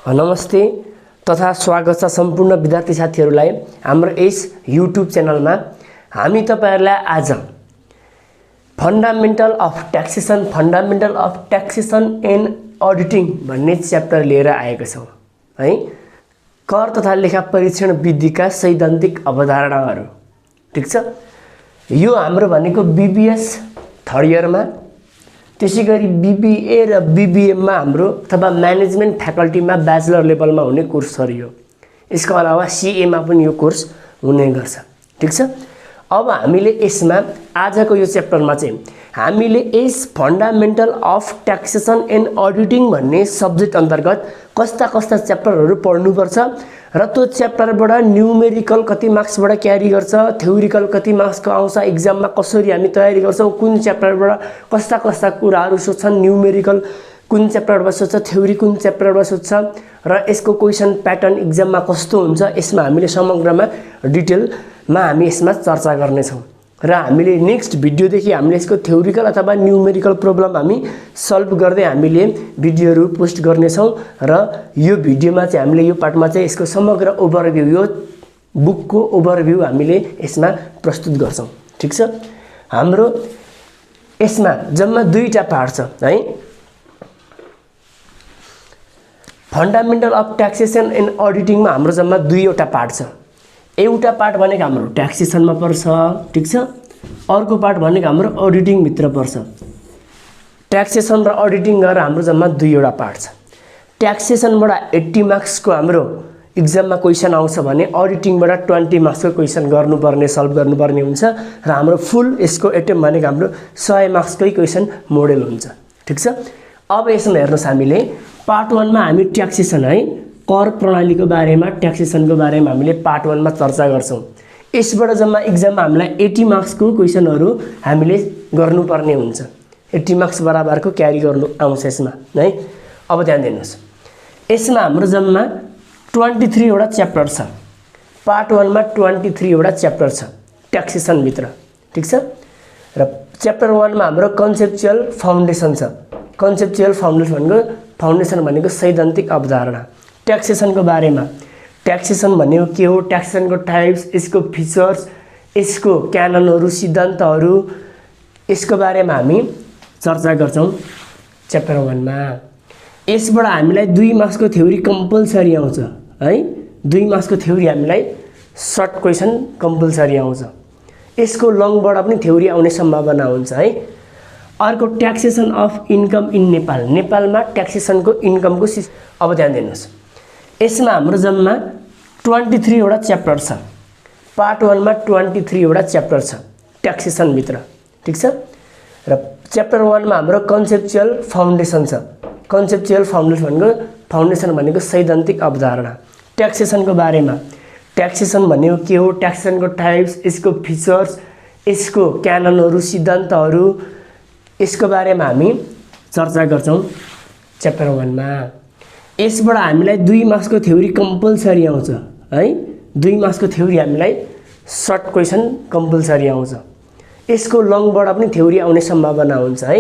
नमस्ते तथा स्वागत छ सम्पूर्ण विद्यार्थी साथीहरूलाई हाम्रो यस युट्युब च्यानलमा। हामी तपाईहरुलाई आज fundamental of taxation and auditing भन्ने च्याप्टर लिएर आएका छौं है। कर तथा लेखा परीक्षण विधिका सैद्धान्तिक अवधारणाहरू। ठीक छ, यो हाम्रो भनेको बीबीएस थर्ड इयरमा, त्यसैगरी बीबीए र बीबीएम मा हाम्रो अथवा म्यानेजमेन्ट फ्याकल्टीमा ब्याचलर लेभलमा हुने कोर्सहरु हो। यसको अलावा सीए मा पनि यो कोर्स हुने गर्छ। ठीक छ, अब हामीले यसमा आजको यो च्याप्टरमा चाहिँ हामीले यस fundamental of taxation and auditing भन्ने सब्जेक्ट अन्तर्गत कस्ता कस्ता च्याप्टरहरु पढ्नुपर्छ र त्यो च्याप्टरबाट न्यूमेरिकल कति मार्क्सबाट क्यारी गर्छ, थ्योरिकल कति मार्क्सको आउँछ, एक्जाममा कसरी हामी तयारी गर्छौं, कुन च्याप्टरबाट कस्ता कस्ता कुराहरु सोध्छन्, न्यूमेरिकल कुन च्याप्टरबाट सोध्छ, थ्योरी कुन च्याप्टरबाट सोध्छ र यसको क्वेशन प्याटर्न एक्जाममा कस्तो हुन्छ, यसमा हामीले समग्रमा डिटेलमा हामी यसमा चर्चा गर्ने छौं। र हामीले नेक्स्ट भिडियोदेखि हामीले यसको थ्योरिकल अथवा न्यूमेरिकल प्रब्लम हामी सल्भ गर्दै हामीले भिडियोहरु पोस्ट गर्ने छौं र यो भिडियोमा चाहिँ हामीले यो पार्टमा चाहिँ यसको समग्र ओभरभ्यू, यो बुकको ओभरभ्यू हामीले यसमा प्रस्तुत गर्छौं। ठीक छ, हाम्रो यसमा जम्मा दुईटा पार्ट छ है। फन्डामेन्टल अफ ट्याक्सेसन एन्ड अडिटिङमा हाम्रो जम्मा दुईवटा पार्ट छ। एउटा पार्ट भनेको हाम्रो ट्याक्सेसनमा पर्छ, ठीक छ, अर्को पार्ट भनेको हाम्रो अडिटिङ भित्र पर्छ। ट्याक्सेसन र अडिटिङ गरेर हाम्रो जम्मा दुईवटा पार्ट छ। ट्याक्सेसनबाट 80 मार्क्सको हाम्रो एक्जाममा क्वेशन आउँछ भने अडिटिङबाट 20 मार्क्सको क्वेशन गर्नुपर्ने, सल्भ गर्नुपर्ने हुन्छ र हाम्रो फुल यसको एटेम्प भनेको हाम्रो 100 मार्क्सकै क्वेशन मोडेल हुन्छ। ठीक छ, अब यसमा हेर्नुस्, हामीले पार्ट 1 मा हामी ट्याक्सेसन है, कर प्रणालीको बारेमा, ट्याक्सेसनको बारेमा हामीले पार्ट 1 मा चर्चा गर्छौं। यसबाट जम्मा एक्जाममा हामीलाई 80 मार्क्सको क्वेशनहरु हामीले गर्नुपर्ने हुन्छ। 80 मार्क्स बराबरको क्यारी गर्नु आउँछ यसमा है। अब ध्यान दिनुस्, यसमा हाम्रो जम्मा 23 वटा च्याप्टर छ। पार्ट 1 मा 23 वटा च्याप्टर छ ट्याक्सेसन भित्र। ठीक छ, र च्याप्टर 1 मा हाम्रो कन्सेप्चुअल फाउन्डेसन छ। कन्सेप्चुअल फाउन्डेसन भनेको सैद्धान्तिक अवधारणा। ट्याक्सेसनको बारेमा, ट्याक्सेसन भनेको के हो, ट्याक्सेसनको टाइप्स, यसको फिचर्स, यसको क्याननहरु, सिद्धान्तहरु, यसको बारेमा हामी चर्चा गर्छौं च्याप्टर 1 मा। यसबाट हामीलाई 2 मार्क्सको थ्योरी कम्पल्सरी आउँछ है। 2 मार्क्सको थ्योरी हामीलाई सर्ट क्वेशन कम्पल्सरी आउँछ। यसको लङबाट पनि थ्योरी आउने सम्भावना हुन्छ है। अर्को taxation of income in Nepal. नेपालमा ट्याक्सेसनको इन्कमको अब ध्यान दिनुस्, यसमा हाम्रो जम्मा 23 वटा च्याप्टर छ। पार्ट 1 मा 23 वटा च्याप्टर छ ट्याक्सेसन भित्र। ठीक छ, र च्याप्टर 1 मा हाम्रो कन्सेप्चुअल फाउन्डेसन छ। कन्सेप्चुअल फाउन्डेसन भनेको सैद्धान्तिक अवधारणा। ट्याक्सेसनको बारेमा, ट्याक्सेसन भनेको के हो, ट्याक्सेसनको टाइप्स, यसको फिचर्स, यसको क्याननहरु, सिद्धान्तहरु, यसको बारेमा हामी चर्चा गर्छौं च्याप्टर 1 मा। यसबाट हामीलाई 2 मार्क्सको थ्योरी कम्पल्सरी आउँछ है। 2 मार्क्सको थ्योरी हामीलाई सर्ट क्वेशन कम्पल्सरी आउँछ। यसको लङबाट पनि थ्योरी आउने सम्भावना हुन्छ है।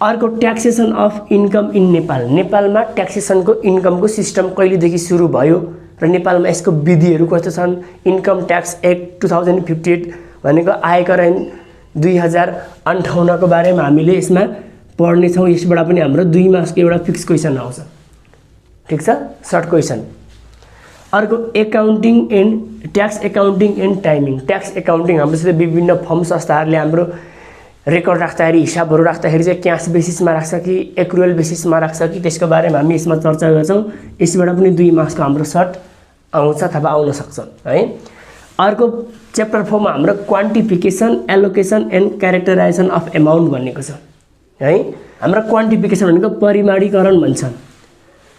अर्को taxation of income in Nepal. नेपालमा ट्याक्सेसनको इन्कमको सिस्टम कहिलेदेखि सुरु भयो र नेपालमा यसको विधिहरू कस्तो छन्। इन्कम ट्याक्स एक्ट 2058 भनेको आयकर ऐन 2058 को बारेमा हामीले यसमा पढ्ने छौं। यसबाट पनि हाम्रो 2 मार्क्सको एउटा फिक्स क्वेशन आउँछ। ठीक छ, सर्ट क्वेशन। अर्को accounting and tax accounting and timing. Tax accounting हाम्रो विभिन्न फर्म संस्थाहरूले हाम्रो रेकर्ड राख्दाखेरि, हिसाबहरू राख्दाखेरि चाहिँ क्याश बेसिसमा राख्छ कि एक्रुअल बेसिसमा राख्छ कि, त्यसको बारेमा हामी यसमा चर्चा गर्छौं। यसबाट पनि 2 मार्क्सको हाम्रो सर्ट आउँछ अथवा आउन सक्छ है। अर्को च्याप्टर 4 मा हाम्रो क्वान्टिफिकेसन, allocation and characterisation of amount भनेको छ है। हाम्रो क्वान्टिफिकेसन भनेको परिमाणीकरण भन्छन्।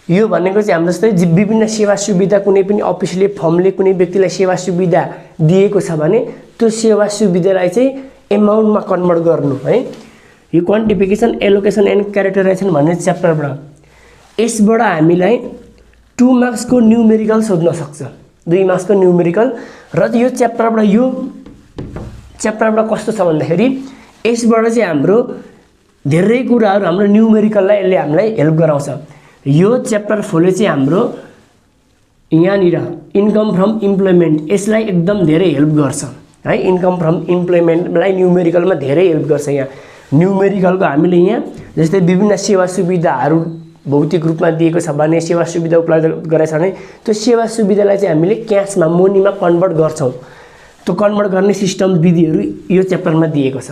यो भनेको चाहिँ हाम्रो जस्तै विभिन्न सेवा सुविधा, कुनै पनि अफिसले, फर्मले कुनै व्यक्तिलाई सेवा सुविधा दिएको छ भने त्यो सेवा सुविधालाई चाहिँ अमाउन्टमा कन्भर्ट गर्नु है। यो क्वान्टिफिकेसन, एलोकेसन एन्ड क्यारेक्टराइजेसन भन्ने च्याप्टरबाट, यसबाट हामीलाई 2 मार्क्सको न्यूमेरिकल सोध्न सक्छ। 2 मार्क्सको न्यूमेरिकल। र यो च्याप्टरबाट कस्तो छ भन्दाखेरि यसबाट चाहिँ हाम्रो धेरै कुराहरु, हाम्रो न्यूमेरिकललाई यसले हामीलाई हेल्प गराउँछ। यो च्याप्टर 4ले चाहिँ हाम्रो यहाँनिर इन्कम फ्रम इम्प्लोइमेन्ट यसलाई एकदम धेरै हेल्प गर्छ है। इन्कम फ्रम इम्प्लोइमेन्टलाई न्युमेरिकलमा धेरै हेल्प गर्छ। यहाँ न्युमेरिकलको हामीले यहाँ जस्तै विभिन्न सेवा सुविधाहरू भौतिक रूपमा दिएको छ भने सेवा सुविधा उपलब्ध गराएको छ भने त्यो सेवा सुविधालाई चाहिँ हामीले क्यासमा मनीमा कन्भर्ट गर्छौँ। त्यो कन्भर्ट गर्ने सिस्टम विधिहरू यो च्याप्टरमा दिएको छ।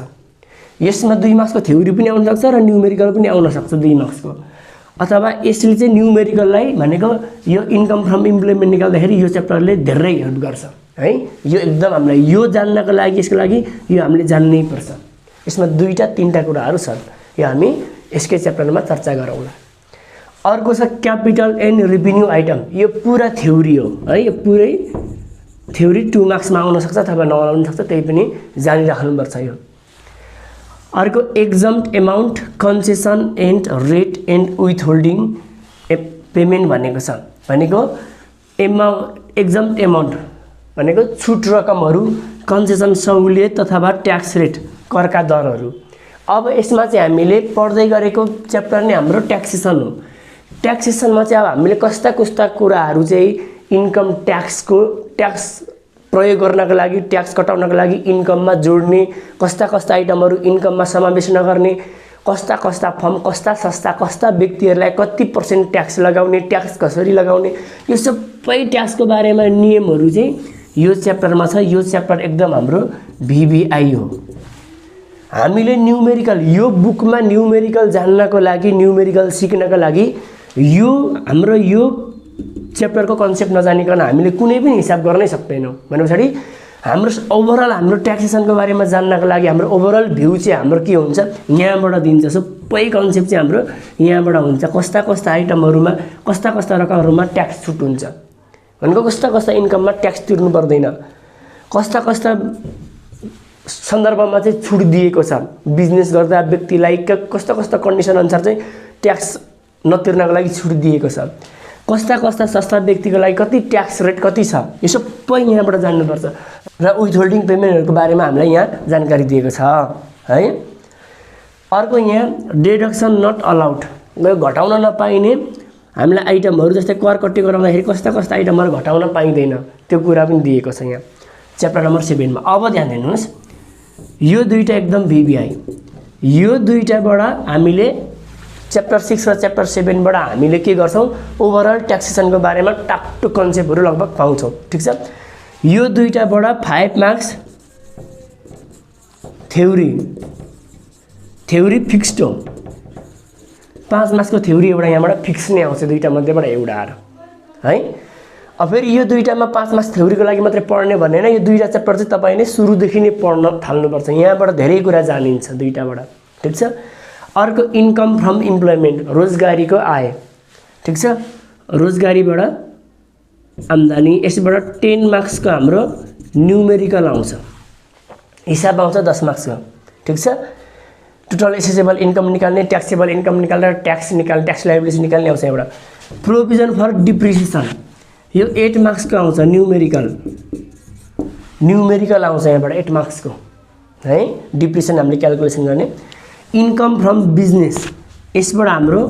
यसमा 2 मार्क्सको थ्योरी पनि आउन सक्छ र न्युमेरिकल पनि आउन सक्छ 2 मार्क्सको। अथवा यसले चाहिँ न्युमेरिकललाई भनेको यो इन्कम फ्रम इम्प्लोइमेन्ट निकाल्दाखेरि यो च्याप्टरले धेरै हेल्प गर्छ है। यो एकदम हामीलाई यो जान्नको लागि यसको लागि यो हामीले जान्नै पर्छ। यसमा 2-3टा कुराहरू छन्, यो हामी यसकै च्याप्टरमा चर्चा गरौँला। अर्को छ क्यापिटल एन्ड रेभिन्यू आइटम। यो पुरा थ्योरी हो है। यो पुरै थ्योरी 2 मार्क्समा आउन सक्छ अथवा नआउन सक्छ, त्यही पनि जानिराख्नुपर्छ यो। अर्को exempt amount concession and rate and withholding payment भनेको छ। भनेको एक्जम्प्ट एमाउन्ट भनेको छुट रकमहरू, कन्सेसन सहुलियत अथवा ट्याक्स रेट करका दरहरू। अब यसमा चाहिँ हामीले पढ्दै गरेको च्याप्टर नै हाम्रो ट्याक्सेसन हो। ट्याक्सेसनमा चाहिँ अब हामीले कस्ता कस्ता कुराहरू चाहिँ इन्कम ट्याक्स प्रयोग गर्नको लागि, ट्याक्स कटाउनको लागि इन्कममा जोड्ने, कस्ता कस्ता आइटमहरू इन्कममा समावेश नगर्ने, कस्ता कस्ता फर्म, कस्ता संस्था, कस्ता व्यक्तिहरूलाई कति % ट्याक्स लगाउने, ट्याक्स कसरी लगाउने, यो सबै ट्याक्सको बारेमा नियमहरू चाहिँ यो च्याप्टरमा छ। यो च्याप्टर एकदम हाम्रो VBI हो। हामीले न्युमेरिकल यो बुकमा न्युमेरिकल जान्नको लागि, न्युमेरिकल सिक्नको लागि यो हाम्रो यो च्याप्टरको कन्सेप्ट नजानिकन हामीले कुनै पनि हिसाब गर्नै सक्दैनौँ। भनेपछि हाम्रो ओभरअल हाम्रो ट्याक्सेसनको बारेमा जान्नको लागि हाम्रो ओभरअल भ्यू चाहिँ हाम्रो के हुन्छ, यहाँबाट दिन्छ। सबै कन्सेप्ट चाहिँ हाम्रो यहाँबाट हुन्छ। कस्ता कस्ता आइटमहरूमा, कस्ता कस्ता रकमहरूमा ट्याक्स छुट हुन्छ, भनेको कस्ता कस्ता इन्कममा ट्याक्स तिर्नु पर्दैन, कस्ता कस्ता सन्दर्भमा चाहिँ छुट दिएको छ, बिजनेस गर्दा व्यक्तिलाई कस्ता कस्ता कन्डिसन अनुसार चाहिँ ट्याक्स नतिर्नको लागि छुट दिएको छ, कस्ता कस्ता संस्था व्यक्तिको लागि कति ट्याक्स रेट कति छ, यो सबै यहाँबाट जान्नुपर्छ। र विथहोल्डिङ पेमेन्टहरूको बारेमा हामीलाई यहाँ जानकारी दिएको छ है। अर्को यहाँ डिडक्सन नट अलाउड, घटाउन नपाइने हामीलाई आइटमहरू जस्तै कर कट्टी गराउँदाखेरि कस्ता कस्ता आइटमहरू घटाउन पाइँदैन, त्यो कुरा पनि दिएको छ यहाँ च्याप्टर नम्बर 7 मा। अब ध्यान दिनुहोस्, यो 2टा एकदम VBI। यो 2टाबाट हामीले च्याप्टर 6 र च्याप्टर 7 बाट हामीले के गर्छौँ, ओभरअल ट्याक्सेसनको बारेमा टाकटुक कन्सेप्टहरू लगभग पाउँछौँ। ठिक छ। यो 2टाबाट 5 मार्क्स थ्योरी फिक्स्ड हो। 5 मार्क्सको थ्योरी एउटा यहाँबाट फिक्स नै आउँछ, 2टा मध्येबाट एउटा है। अब फेरि यो 2टामा 5 मार्क्स थ्योरीको लागि मात्रै पढ्ने भनेन, यो 2टा च्याप्टर चाहिँ तपाईँले सुरुदेखि नै पढ्न थाल्नुपर्छ। यहाँबाट धेरै कुरा जानिन्छ 2टाबाट। ठिक छ। अर्को इन्कम फ्रम इम्प्लोइमेन्ट, रोजगारीको आय। ठिक छ। रोजगारीबाट आम्दानी, यसबाट 10 मार्क्सको हाम्रो न्युमेरिकल आउँछ, हिसाब आउँछ 10 मार्क्सको। ठिक छ। टोटल एसेसेबल इन्कम निकाल्ने, ट्याक्सेबल इन्कम निकालेर ट्याक्स निकाल्ने, ट्याक्स लायबिलिटी निकाल्ने आउँछ एउटा। प्रोभिजन फर डिप्रिसिएसन, यो 8 मार्क्सको आउँछ न्युमेरिकल आउँछ यहाँबाट 8 मार्क्सको है। डिप्रिसिएसन हामीले क्याल्कुलेसन गर्ने। इन्कम फ्रम बिजनेस, यसबाट हाम्रो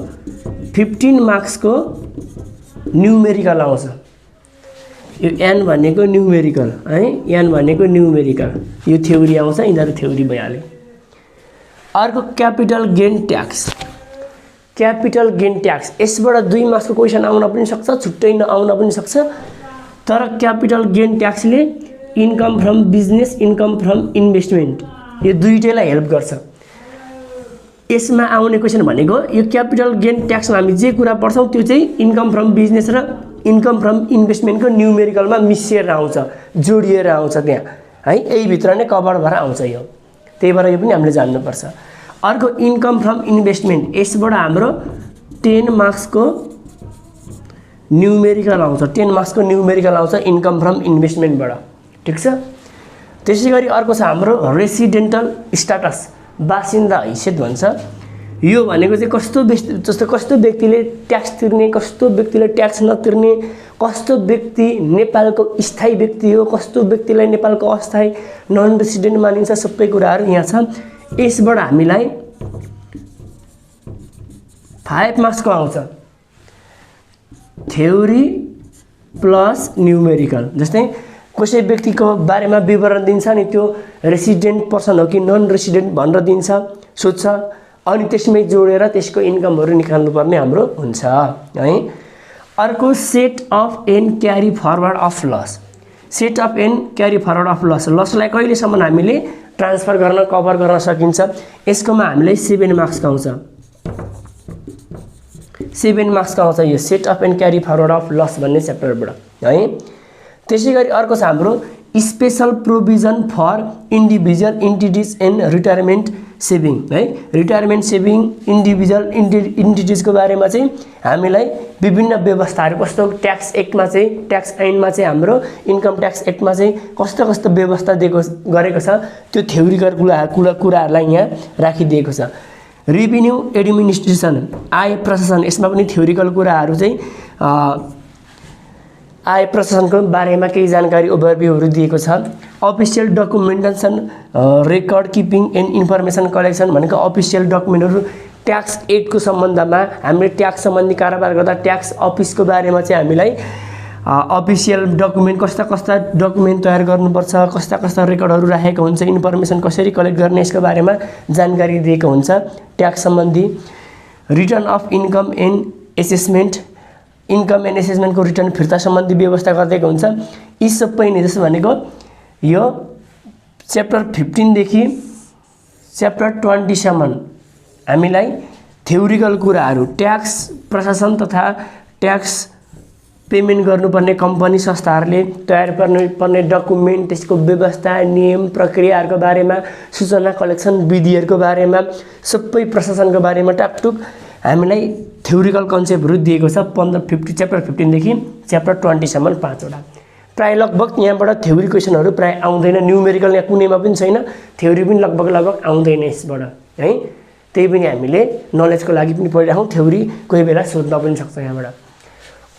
15 मार्क्सको न्युमेरिकल आउँछ। यो एन भनेको न्युमेरिकल है, एन भनेको न्युमेरिकल, यो थ्योरी आउँछ, यिनीहरू थ्योरी भइहाल्यो। अर्को capital gain tax. Capital gain tax, यसबाट 2 मार्क्सको क्वेसन आउन पनि सक्छ, छुट्टै नआउन पनि सक्छ। तर क्यापिटल गेन ट्याक्सले income from business, income from investment, यो दुईटैलाई हेल्प गर्छ। यसमा आउने क्वेसन भनेको यो क्यापिटल गेन ट्याक्समा हामी जे कुरा पढ्छौँ त्यो चाहिँ इन्कम फ्रम बिजनेस र इन्कम फ्रम इन्भेस्टमेन्टको न्युमेरिकलमा मिसिएर आउँछ, जोडिएर आउँछ त्यहाँ है। यही भित्र नै कभर भएर आउँछ यो, त्यही भएर यो पनि हामीले जान्नुपर्छ। अर्को इन्कम फ्रम इन्भेस्टमेन्ट, यसबाट हाम्रो 10 मार्क्सको न्युमेरिकल आउँछ, 10 मार्क्सको न्युमेरिकल आउँछ इन्कम फ्रम इन्भेस्टमेन्टबाट। ठिक छ। त्यसै गरी अर्को छ हाम्रो रेसिडेन्टल स्ट्याटस, बासिन्दा हैसियत भन्छ। यो भनेको चाहिँ कस्तो व्यक्तिले ट्याक्स तिर्ने, कस्तो व्यक्तिले ट्याक्स नतिर्ने, कस्तो व्यक्ति नेपालको स्थायी व्यक्ति हो, कस्तो व्यक्तिलाई नेपालको अस्थायी नन रेसिडेन्ट मानिन्छ, सबै कुराहरू यहाँ छ। यसबाट हामीलाई 5 मार्क्सको आउँछ। Theory plus numerical. जस्तै कसै व्यक्तिको बारेमा विवरण दिन्छ नि, त्यो रेसिडेन्ट पर्सन हो कि नन रेसिडेन्ट भनेर दिन्छ, सोध्छ, अनि त्यसमै जोडेर त्यसको इन्कमहरू निकाल्नुपर्ने हाम्रो हुन्छ है। अर्को set of and carry forward of loss. Set of and carry forward of loss, लसलाई कहिलेसम्म हामीले ट्रान्सफर गर्न कभर गर्न सकिन्छ, यसकोमा हामीलाई 7 मार्क्सको आउँछ, 7 मार्क्सको आउँछ यो set of and carry forward of loss भन्ने च्याप्टरबाट है। त्यसै गरी अर्को छ हाम्रो special provision for individual entities and retirement saving है। रिटायरमेन्ट सेभिङ इन्डिभिजुअल इन्टिटिजको बारेमा चाहिँ हामीलाई विभिन्न व्यवस्थाहरू कस्तो ट्याक्स एक्टमा चाहिँ, ट्याक्स ऐनमा चाहिँ, हाम्रो इन्कम ट्याक्स एक्टमा चाहिँ कस्तो कस्तो व्यवस्था दिएको गरेको छ, त्यो थ्योरिकल कुराहरूलाई यहाँ राखिदिएको छ। रेभिन्यू एडमिनिस्ट्रेसन, आय प्रशासन, यसमा पनि थ्योरिकल कुराहरू चाहिँ आय प्रशासनको बारेमा केही जानकारी ओभरभ्यूहरू दिएको छ। Official documentation, record keeping and information collection भनेको अफिसियल डकुमेन्टहरू ट्याक्स एक्टको सम्बन्धमा हामीले ट्याक्स सम्बन्धी कारोबार गर्दा ट्याक्स अफिसको बारेमा चाहिँ हामीलाई अफिसियल डकुमेन्ट कस्ता कस्ता डकुमेन्ट तयार गर्नुपर्छ, कस्ता कस्ता रेकर्डहरू राखेको हुन्छ, इन्फर्मेसन कसरी कलेक्ट गर्ने, यसको बारेमा जानकारी दिएको हुन्छ ट्याक्स सम्बन्धी। Return of income and assessment, income and एसेसमेन्टको रिटर्न फिर्ता सम्बन्धी व्यवस्था गरिदिएको हुन्छ। यी सबै नै जस्तो भनेको यो च्याप्टर 15 देखि च्याप्टर 20 सम्म हामीलाई थ्योरिकल कुराहरू, ट्याक्स प्रशासन तथा ट्याक्स पेमेन्ट गर्नुपर्ने कम्पनी संस्थाहरूले तयार पर्ने डकुमेन्ट, त्यसको व्यवस्था, नियम, प्रक्रियाहरूको बारेमा, सूचना कलेक्सन विधिहरूको बारेमा, सबै प्रशासनको बारेमा टाकटुक हामीलाई थ्योरिकल कन्सेप्टहरू दिएको छ। च्याप्टर 15 देखि च्याप्टर 20 सम्म 5 वटा। प्राय लगभग यहाँबाट थ्योरी क्वेसनहरू प्राय आउँदैन, न्युमेरिकल यहाँ कुनैमा पनि छैन, थ्योरी पनि लगभग आउँदैन यसबाट है। त्यही पनि हामीले नलेजको लागि पनि पढिराखौँ, थ्योरी कोही बेला सोध्न पनि सक्छ यहाँबाट।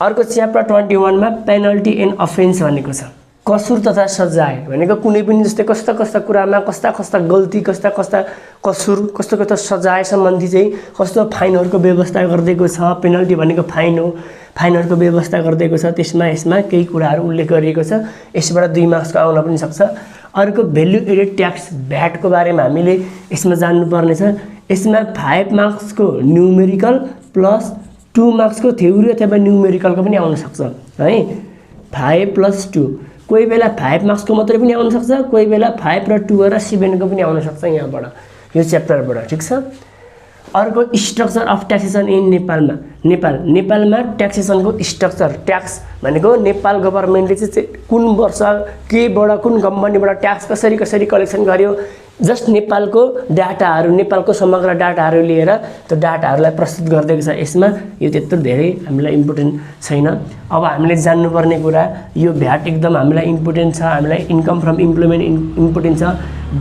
अर्को च्याप्टर 21 मा पेनल्टी एन्ड अफेन्स भनेको छ, कसुर तथा सजाय भनेको कुनै पनि जस्तै कस्ता कस्ता कुरामा कस्ता कस्ता गल्ती, कस्ता कस्ता कसुर, कस्तो कस्तो सजाय सम्बन्धी चाहिँ कस्तो फाइनहरूको व्यवस्था गरिदिएको छ। पेनल्टी भनेको फाइन हो, फाइनहरूको व्यवस्था गरिदिएको छ, यसमा केही कुराहरू उल्लेख गरिएको छ, यसबाट 2 मार्क्सको आउन पनि सक्छ। अर्को भ्यालु एडेड ट्याक्स, भ्याटको बारेमा हामीले यसमा जान्नुपर्ने छ। यसमा 5 मार्क्सको न्युमेरिकल प्लस 2 मार्क्सको थ्योरी अथवा न्युमेरिकलको पनि आउन सक्छ है। 5 + 2, कोही बेला 5 मार्क्सको मात्रै पनि आउन सक्छ, कोही बेला 5 र 2 र 7 को पनि आउन सक्छ यहाँबाट, यो च्याप्टरबाट, ठिक छ। अर्को स्ट्रक्चर अफ ट्याक्सेसन इन नेपालमा ट्याक्सेसनको स्ट्रक्चर, ट्याक्स भनेको नेपाल गभर्मेन्टले चाहिँ कुन वर्ष केबाट कुन कम्पनीबाट ट्याक्स कसरी कसरी कलेक्सन गर्यो, जस्ट नेपालको डाटाहरू, नेपालको समग्र डाटाहरू लिएर त्यो डाटाहरूलाई प्रस्तुत गरिदिएको छ। यसमा यो त्यत्रो धेरै हामीलाई इम्पोर्टेन्ट छैन। अब हामीले जान्नुपर्ने कुरा यो भ्याट एकदम हामीलाई इम्पोर्टेन्ट छ, हामीलाई इन्कम फ्रम इम्प्लोइमेन्ट इम्पोर्टेन्ट छ,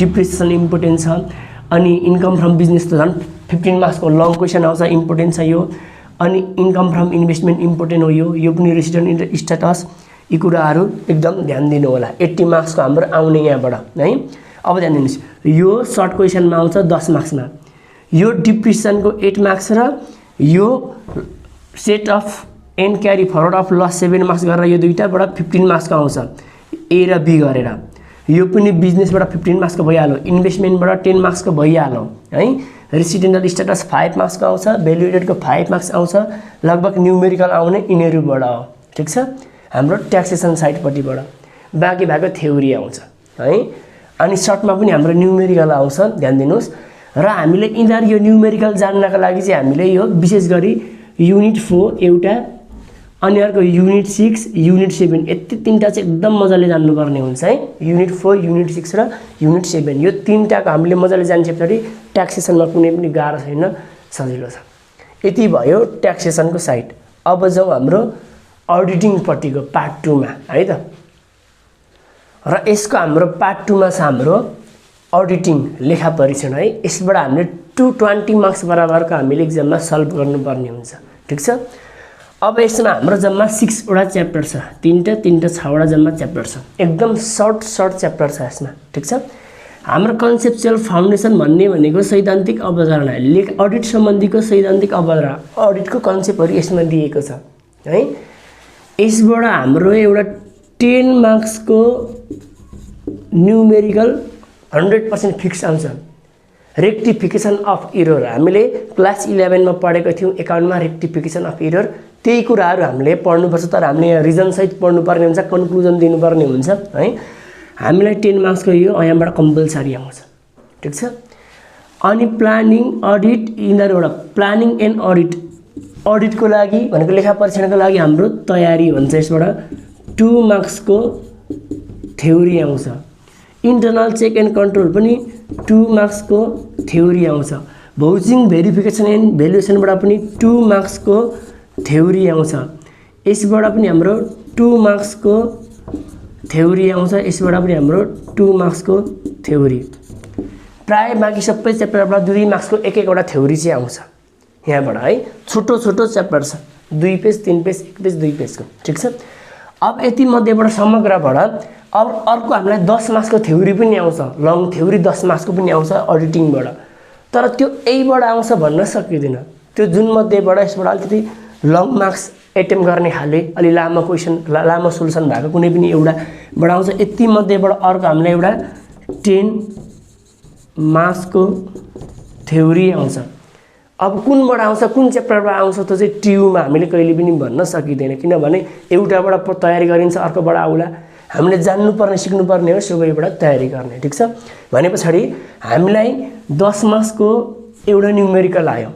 डिप्रिसिएसन इम्पोर्टेन्ट छ, अनि इन्कम फ्रम बिजनेस त झन् 15 मार्क्सको लङ क्वेसन आउँछ, इम्पोर्टेन्ट छ यो। अनि इन्कम फ्रम इन्भेस्टमेन्ट इम्पोर्टेन्ट हो यो पनि रेसिडेन्ट स्ट्याटस, यी कुराहरू एकदम ध्यान दिनु होला। 80 मार्क्सको हाम्रो आउने यहाँबाट है। अब ध्यान दिनुहोस्, यो सर्ट क्वेसनमा आउँछ 10 मार्क्समा, यो डिप्रिसिएसनको 8 मार्क्स र यो set of and carry forward of loss 7 marks गरेर यो दुईटाबाट 15 मार्क्सको आउँछ, ए र बी गरेर। यो पनि बिजनेसबाट 15 मार्क्सको भइहाल्यो, इन्भेस्टमेन्टबाट 10 मार्क्सको भइहाल्यो है। रेसिडेन्टल स्ट्याटस 5 मार्क्सको आउँछ, भ्यालु एडेडको 5 मार्क्स आउँछ, लगभग न्युमेरिकल आउने यिनीहरूबाट हो, ठिक छ, हाम्रो ट्याक्सेसन साइडपट्टिबाट। बाँकी भएको थ्योरी आउँछ है। अनि सर्टमा पनि हाम्रो न्युमेरिकल आउँछ, ध्यान दिनुहोस्। र हामीले यिनीहरू यो न्युमेरिकल जान्नका लागि चाहिँ हामीले यो विशेष गरी युनिट 4 एउटा, अनि अर्को युनिट 6, युनिट 7, यति 3टा चाहिँ एकदम मजाले जान्नुपर्ने हुन्छ है। युनिट 4, युनिट 6 र युनिट 7, यो 3टाको हामीले मजाले जान्छेपछि ट्याक्सेसनमा कुनै पनि गाह्रो छैन, सजिलो छ। यति भयो ट्याक्सेसनको साइड। अब जाउँ हाम्रो अडिटिङपट्टिको पार्ट 2 मा है त। र यसको हाम्रो पार्ट 2 मा छ हाम्रो अडिटिङ लेखा परीक्षण है। यसबाट हामीले 220 मार्क्स बराबरको हामीले एक्जाममा सल्भ गर्नुपर्ने हुन्छ, ठिक छ। अब यसमा हाम्रो जम्मा 6 वटा च्याप्टर छ, 3टा 6वटा जम्मा च्याप्टर छ, एकदम सर्ट च्याप्टर छ यसमा, ठिक छ। हाम्रो कन्सेप्चुअल फाउन्डेसन भन्ने भनेको सैद्धान्तिक अवधारणा, अडिट सम्बन्धीको सैद्धान्तिक अवधारणा, अडिटको कन्सेप्टहरू यसमा दिएको छ, है। यसबाट हाम्रो एउटा 10 मार्क्सको न्युमेरिकल 100% फिक्स आउँछ। रेक्टिफिकेसन अफ इरर हामीले क्लास 11 मा पढेको थियौँ एकाउन्टमा रेक्टिफिकेसन अफ इरर। त्यही कुराहरू हामीले पढ्नुपर्छ, तर हामीले यहाँ रिजन सहित पढ्नुपर्ने हुन्छ, कन्क्लुजन दिनुपर्ने हुन्छ है। हामीलाई 10 मार्क्सको यो यहाँबाट कम्पलसरी आउँछ, ठिक छ। अनि प्लानिङ अडिट यिनीहरूबाट प्लानिङ एन्ड अडिट, अडिटको लागि भनेको लेखा परीक्षणको लागि हाम्रो तयारी हुन्छ। यसबाट 2 मार्क्सको थ्योरी आउँछ। इन्टरनल चेक एन्ड कन्ट्रोल पनि 2 मार्क्सको थ्योरी आउँछ। भाउचिङ भेरिफिकेसन एन्ड भ्यालुएसनबाट पनि 2 मार्क्सको थ्योरी आउँछ। यसबाट पनि हाम्रो 2 मार्क्सको थ्योरी आउँछ। यसबाट पनि हाम्रो 2 मार्क्सको थ्योरी। प्राय बाँकी सबै च्याप्टरबाट 2 मार्क्सको एक एकवटा थ्योरी चाहिँ आउँछ यहाँबाट है। छोटो छोटो च्याप्टर छ, 2 पेज 3 पेज 1 पेज 2 पेजको, ठिक छ। अब यति मध्येबाट समग्रबाट अब अर्को हामीलाई 10 मार्क्सको थ्योरी पनि आउँछ, लङ थ्योरी 10 मार्क्सको पनि आउँछ अडिटिङबाट। तर त्यो यहीबाट आउँछ भन्न सकिँदैन। त्यो जुन मध्येबाट यसबाट अलिकति लङ मार्क्स एटेम्प गर्ने खाले अलि लामो क्वेसन लामो सोल्युसन भएको कुनै पनि एउटाबाट आउँछ। यति मध्येबाट अर्को हामीलाई एउटा 10 मार्क्सको थ्योरी आउँछ। अब कुनबाट आउँछ, कुन च्याप्टरबाट आउँछ त्यो चाहिँ ट्युमा हामीले कहिले पनि भन्न सकिँदैन, किनभने एउटाबाट तयारी गरिन्छ अर्कोबाट आउला। हामीले जान्नुपर्ने सिक्नुपर्ने हो, सबैबाट तयारी गर्ने, ठिक छ। भने पछाडि हामीलाई 10 मार्क्सको एउटा न्युमेरिकल आयो।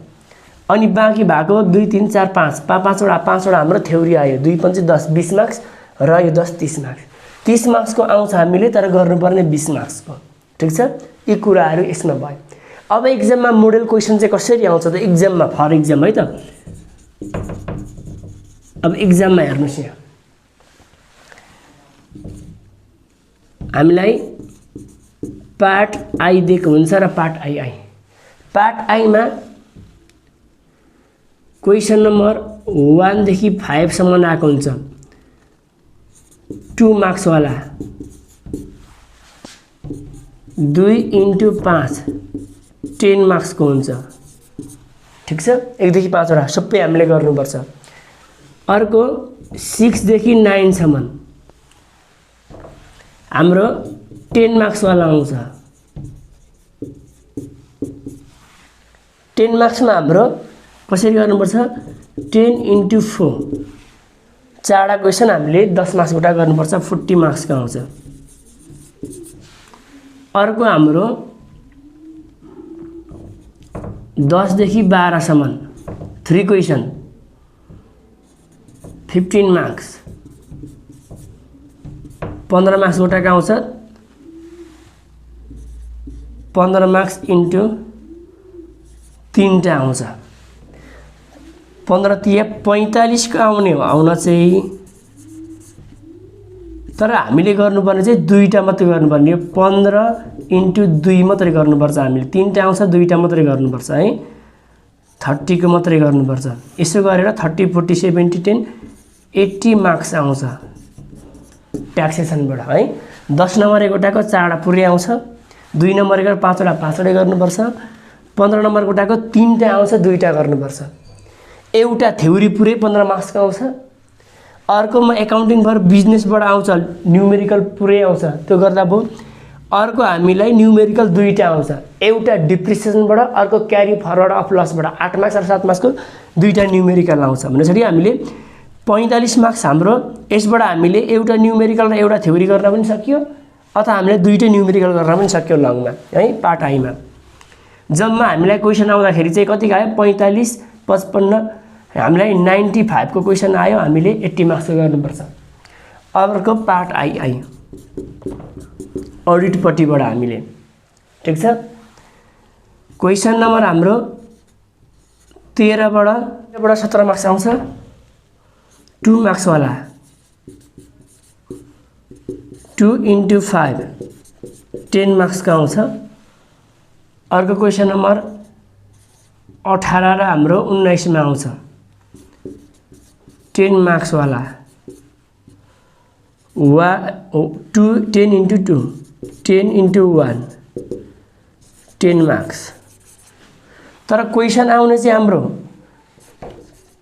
अनि बाँकी भएको 2 3 4 5 पाँचवटा हाम्रो थ्योरी आयो। 2 5 10 20 मार्क्स र यो 10 30 मार्क्स। 30 मार्क्सको आउँछ हामीले, तर गर्नुपर्ने 20 मार्क्सको, ठिक छ। यी कुराहरू यसमा भयो। अब एक्जाममा मोडल क्वेसन चाहिँ कसरी आउँछ त एक्जाममा, फर एक्जाम है त। अब एक्जाममा हेर्नुहोस्, यहाँ हामीलाई पार्ट आई दिएको हुन्छ र पार्ट आई। पार्ट आईमा क्वेसन नम्बर 1 देखि 5 सम्म आएको हुन्छ, 2 मार्क्सवाला। 2 × 5 10 मार्क्सको हुन्छ, ठिक छ। 1 देखि 5 वटा सबै हामीले गर्नुपर्छ। अर्को 6 देखि 9 सम्म हाम्रो 10 मार्क्सवाला आउँछ। 10 मार्क्समा हाम्रो कसरी गर्नुपर्छ, 10 × 4 4वटा क्वेसन हामीले 10 मार्क्सबाट गर्नुपर्छ, 40 मार्क्सको आउँछ। अर्को हाम्रो 10 देखि 12 सम्म 3 क्वेसन 15 मार्क्स, 15 मार्क्सबाट आउँछ। 15 मार्क्स × 3टा आउँछ। 15 तिया 45 को आउने हो आउन चाहिँ, तर हामीले गर्नुपर्ने चाहिँ 2टा मात्रै गर्नुपर्ने हो। 15 × 2 मात्रै गर्नुपर्छ हामीले। 3टा आउँछ, 2टा मात्रै गर्नुपर्छ है। 30 को मात्रै गर्नुपर्छ। यसो गरेर 30 40 70 10 80 मार्क्स आउँछ ट्याक्सेसनबाट है। 10 नम्बर एकवटाको 4वटा पुरै आउँछ। 2 नम्बर एकवटा 5वटा 5वटै गर्नुपर्छ। 15 नम्बर कोटाको 3टा आउँछ, 2टा गर्नुपर्छ। एउटा थ्योरी पुरै 15 मार्क्सको आउँछ। अर्कोमा एकाउन्टिङ फर बिजनेसबाट आउँछ, न्युमेरिकल पुरै आउँछ, त्यो गर्दा भयो। अर्को हामीलाई न्युमेरिकल 2टा आउँछ, एउटा डिप्रिसिएसनबाट, अर्को क्यारी फरवर्ड अफ लसबाट। 8 मार्क्स र 7 मार्क्सको 2टा न्युमेरिकल आउँछ भनेपछि हामीले 45 मार्क्स हाम्रो यसबाट हामीले एउटा न्युमेरिकल र एउटा थ्योरी गर्न पनि सकियो, अथवा हामीले 2टा न्युमेरिकल गर्न पनि सक्यो लङमा है, पार्ट आईमा। जम्मा हामीलाई क्वेसन आउँदाखेरि चाहिँ कति आयो, 45 55 हामीलाई 95 को क्वेसन आयो, हामीले 80 मार्क्सको गर्नुपर्छ। अर्को पार्ट आई आयो अडिटपट्टिबाट हामीले, ठिक छ। क्वेसन नम्बर हाम्रो 13 बाट 17 मार्क्स आउँछ, 2 मार्क्सवाला। 2 × 5 10 मार्क्सको आउँछ। अर्को क्वेसन नम्बर 18 र हाम्रो 19 मा आउँछ, 10 मार्क्सवाला। 10 × 2 10 × 1 10 मार्क्स। तर क्वेसन आउने चाहिँ हाम्रो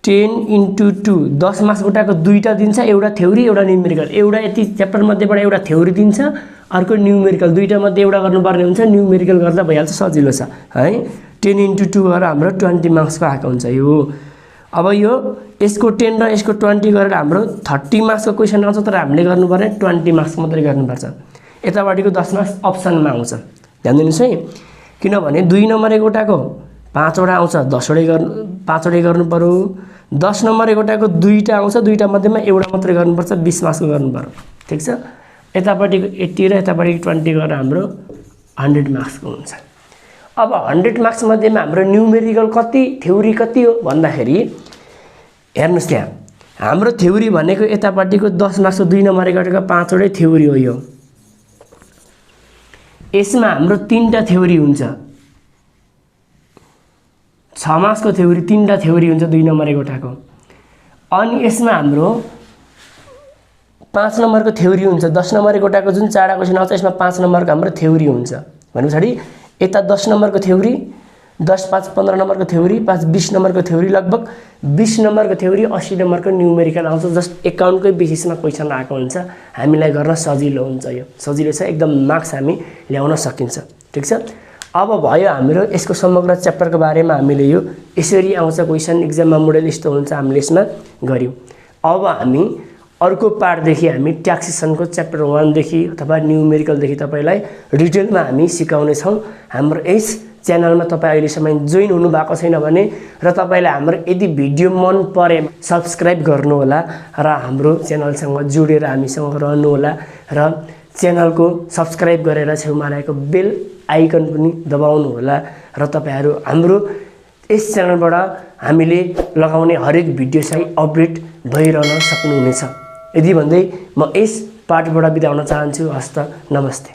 10 × 2 10 मार्क्स गोटाको दुईटा दिन्छ, एउटा थ्योरी एउटा न्युमेरिकल। एउटा यति च्याप्टर मध्येबाट एउटा थ्योरी दिन्छ, अर्को न्युमेरिकल। दुईटा मध्ये एउटा गर्नुपर्ने हुन्छ, न्युमेरिकल गर्दा भइहाल्छ, सजिलो छ है। 10 × 2 गरेर हाम्रो 20 मार्क्सको आएको हुन्छ यो। अब यो यसको 10 र यसको 20 गरेर हाम्रो 30 मार्क्सको क्वेसन आउँछ, तर हामीले गर्नुपर्ने 20 मार्क्स मात्रै गर्नुपर्छ। यतापट्टिको 10 मार्क्स अप्सनमा आउँछ, ध्यान दिनुहोस् है। किनभने 2 नम्बर एकोटाको 5 वटा आउँछ, 10 वटै गर्नु पर्यो। 10 नम्बर एकोटाको 2टा आउँछ, 2टा मध्येमा एउटा मात्रै गर्नुपर्छ, 20 मार्क्सको गर्नु पर्यो, ठिक छ। यतापट्टिको 80 र यतापट्टिको 20 गरेर हाम्रो 100 मार्क्सको हुन्छ। अब 100 मार्क्स मध्येमा हाम्रो न्युमेरिकल कति, थ्योरी कति हो भन्दाखेरि हेर्नुस्, त्यहाँ हाम्रो थ्योरी भनेको यतापट्टिको 10 मार्क्सको 2 नम्बर एकोटाको 5 वटै थ्योरी हो। यो यसमा हाम्रो 3टा थ्योरी हुन्छ, 6 मार्क्सको थ्योरी 3टा थ्योरी हुन्छ 2 नम्बर एकोटाको। अनि यसमा हाम्रो 5 नम्बरको थ्योरी हुन्छ। 10 नम्बर एकोटाको जुन 4टा क्वेसन आउँछ, यसमा 5 नम्बरको हाम्रो थ्योरी हुन्छ। भने पछाडि यता 10 नम्बरको थ्योरी, 10 5 15 नम्बरको थ्योरी, 5 20 नम्बरको थ्योरी, लगभग 20 नम्बरको थ्योरी, 80 नम्बरको न्युमेरिकल आउँछ। जस्ट एकाउन्टकै बेसिसमा क्वेसन आएको हुन्छ, हामीलाई गर्न सजिलो हुन्छ। यो सजिलो छ, एकदम मार्क्स हामी ल्याउन सकिन्छ, ठिक छ। अब भयो हाम्रो यसको समग्र च्याप्टरको बारेमा हामीले यो यसरी आउँछ क्वेसन, एक्जाममा मोडल यस्तो हुन्छ, हामीले यसमा गऱ्यौँ। अब हामी अर्को पार्टदेखि हामी ट्याक्सेसनको च्याप्टर 1 देखि अथवा न्युमेरिकलदेखि तपाईलाई डिटेलमा हामी सिकाउने छौँ। हाम्रो यस च्यानलमा तपाईँ अहिलेसम्म जोइन हुनु भएको छैन भने र तपाईलाई हाम्रो यदि भिडियो मन परे सब्स्क्राइब गर्नुहोला र हाम्रो च्यानलसँग जोडेर हामीसँग रहनुहोला र च्यानलको सब्स्क्राइब गरेर छेउमा रहेको बेल आइकन पनि दबाउनु होला र तपाईहरु हाम्रो यस च्यानलबाट हामीले लगाउने हरेक भिडियो चाहिँ अपडेट भइरहन सक्नुहुनेछ। यदि भन्दै म यस पार्टबाट बिदा हुन चाहन्छु। हस्त नमस्ते।